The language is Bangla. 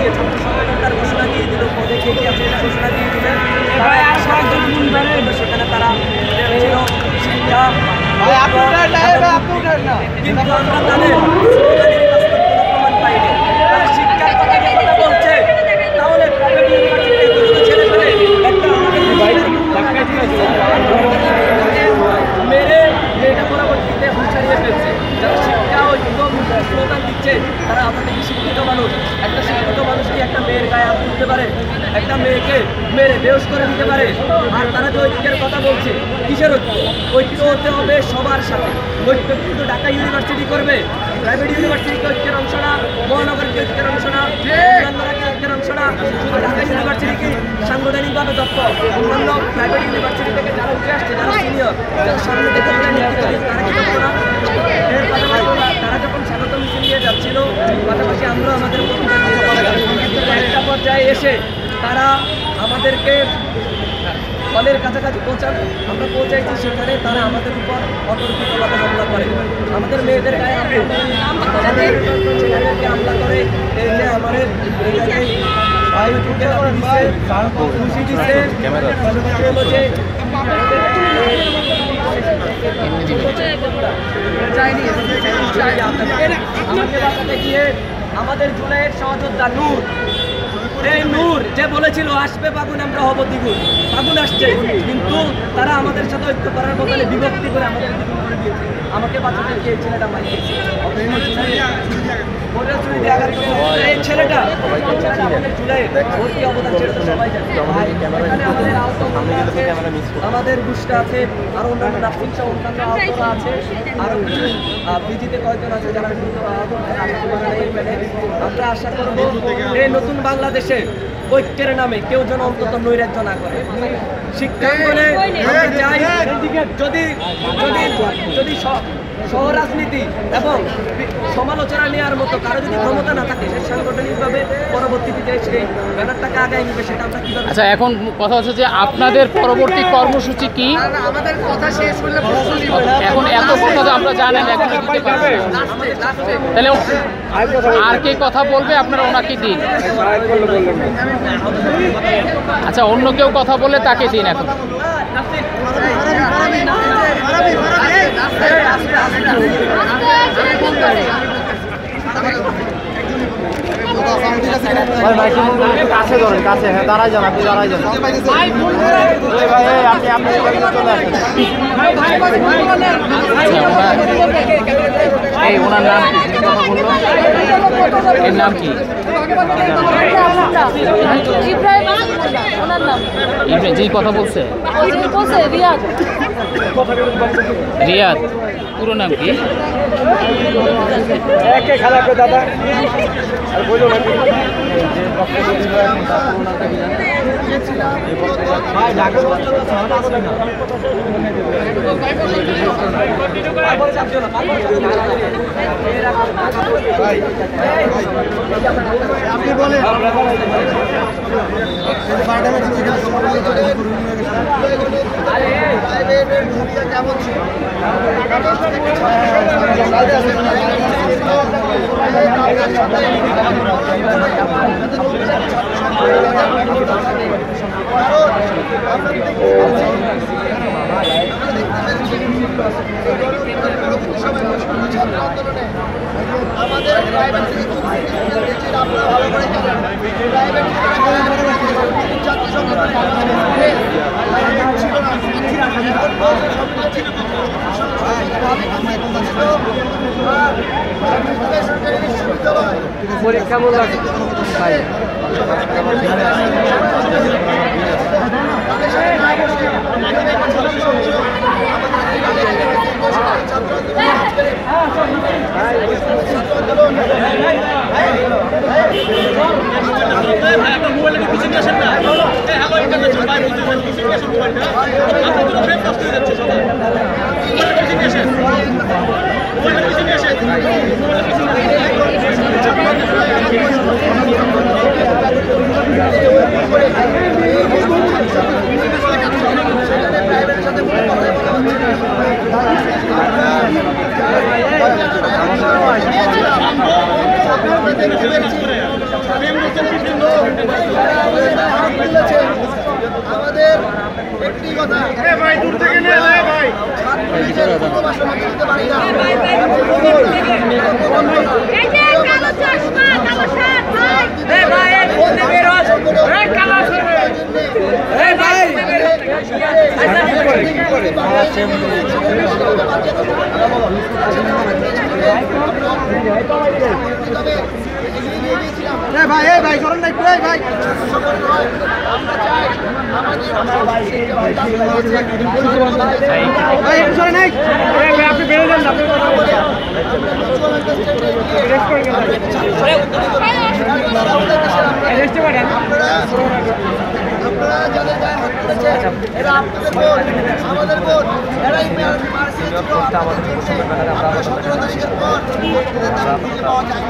দিয়ে ছাত্র সংগঠনটার ঘোষণা দিয়ে দিল, পদে কে আছে এটা ঘোষণা দিয়ে দিলেন। সেখানে তারা ছিল শিক্ষা, কিন্তু আমরা তাদের প্রমাণ পাইনি। তারা শিক্ষার কথা যে কথা বলছে, তাহলে প্রাইভেট ইউনিভার্সিটি ছেড়ে ফেলে মেরে মেয়েটা পরবর্তীতে হুঁশারিয়ে ফেলছে। যারা শিক্ষা ঐক্য স্লোগান দিচ্ছে তারা আমাদের শিক্ষিত মানুষ। একটা শিক্ষিত মানুষ কি একটা মেয়ের গায়ে হাত তুলতে পারে? একটা মেয়েকে মেরে বেহুশ করে দিতে পারে? আর তারা যে ঐক্যের কথা বলছে, কিসের ঐক্য? ঐক্য হতে হবে সবার সাথে। ঐক্য কিন্তু ঢাকা ইউনিভার্সিটি করবে, প্রাইভেট ইউনিভার্সিটিকে ঐক্যের অংশ না, মহানগরকে ঐক্যের অংশ না, ঐক্যের অংশ না। শুধু ঢাকা ইউনিভার্সিটি কি সাংবিধানিকভাবে দক্ষ? অন্যান্য প্রাইভেট ইউনিভার্সিটি থেকে যারা উঠে আসছে, যারা সিনিয়র, যারা সামনে থেকে তারা কি দক্ষ না? এর পাশাপাশি তারা যখন স্বাগত মিছিল নিয়ে যাচ্ছিল, পাশাপাশি আমরা আমাদের একটা পর্যায়ে এসে তারা আমাদেরকে হলের কাছাকাছি আমরা পৌঁছাইছি, সেখানে তারা আমাদের উপর অতর্কিতভাবে হামলা করে, আমাদের মেয়েদের গায়ে হামলা করে। এই যে আমাদের খুশি দিচ্ছে আমাকে বাঁচাতে গিয়ে আমাদের জুলাইয়ের সহযোদ্ধা নূর, এই নূর যে বলেছিল আসবে ফাগুন আমরা হব দ্বিগুণ, ফাগুন আসছে, কিন্তু তারা আমাদের সাথে ঐক্য করার বদলে বিভক্তি করে আমাদের দ্বিগুণ করে দিয়েছে। আমাকে বাঁচাতে গিয়ে এই ছেলেটা মারিয়েছে। এই ছেলেটা আমাদের বুস্টা আছে, আরো অন্যান্য নার্সিং সহ অন্যান্য আহতরা আছে, আরো কিছু পিজিতে কয়েকজন আছে যারা আমরা আশা করবো এই নতুন বাংলাদেশে ঐক্যের নামে কেউ যেন অন্তত নৈরাজ্য না করে। শিক্ষাঙ্গনে চাই যদি যদি যদি সহ রাজনীতি এবং সমালোচনা নেওয়ার মতো কারো যদি ক্ষমতা না থাকে, সে সাংগঠনিকভাবে পরবর্তীতে সেই ব্যানারটাকে আগায় নিবে, সেটা আমরা কিভাবে? আচ্ছা, এখন কথা হচ্ছে যে আপনাদের পরবর্তী কর্মসূচি কি? আমাদের কথা শেষ হলে এখন এত কথা তো আমরা জানেন, এখন দিতে পারবে তাহলে আর কে কথা বলবে? আপনারা ওনাকে দিন। আচ্ছা, অন্য কেউ কথা বলে তাকে দিন। এখন কাছে ধরেন, কাছে, হ্যাঁ দাঁড়াই যান, আপনি দাঁড়াই যান। আপনি চলে আসেন। এই ওনার নাম কি? কথা বললো, এর নাম কি? যে কথা বলছে রিয়াদ, পুরো নাম কি? দাদা আপনি বলেন কেমন ছিল? আমাদের প্রাইভেট আপনারা ভালো করে জানেন, প্রাইভেট ছাত্র সংগঠন পরীক্ষা মূল আছে ভাই। আমি আমাদের একটি কথা ভাই দূর থেকে নিয়ে যায় ভাই ছাত্রলীগের কোনো ভাষা দিতে পারি না এই যে কালো চশমা কালো শার্ট ভাই এই ভাই এই বলতে বের হস এই কালো শার্ট এই ভাই ভাই ভাই শরণ নাই ভাই ভাই আমরা চাই ভাই একটু সরে নাই আপনি বেড়ে যান না আপনারা যাদের গায়ে হাত তুলেছে এরা আপনাদের ভোট আমাদের ভোট এরাই আমরা 17 তারিখের পর এদের দাবি খুঁজে পাওয়া যায় না।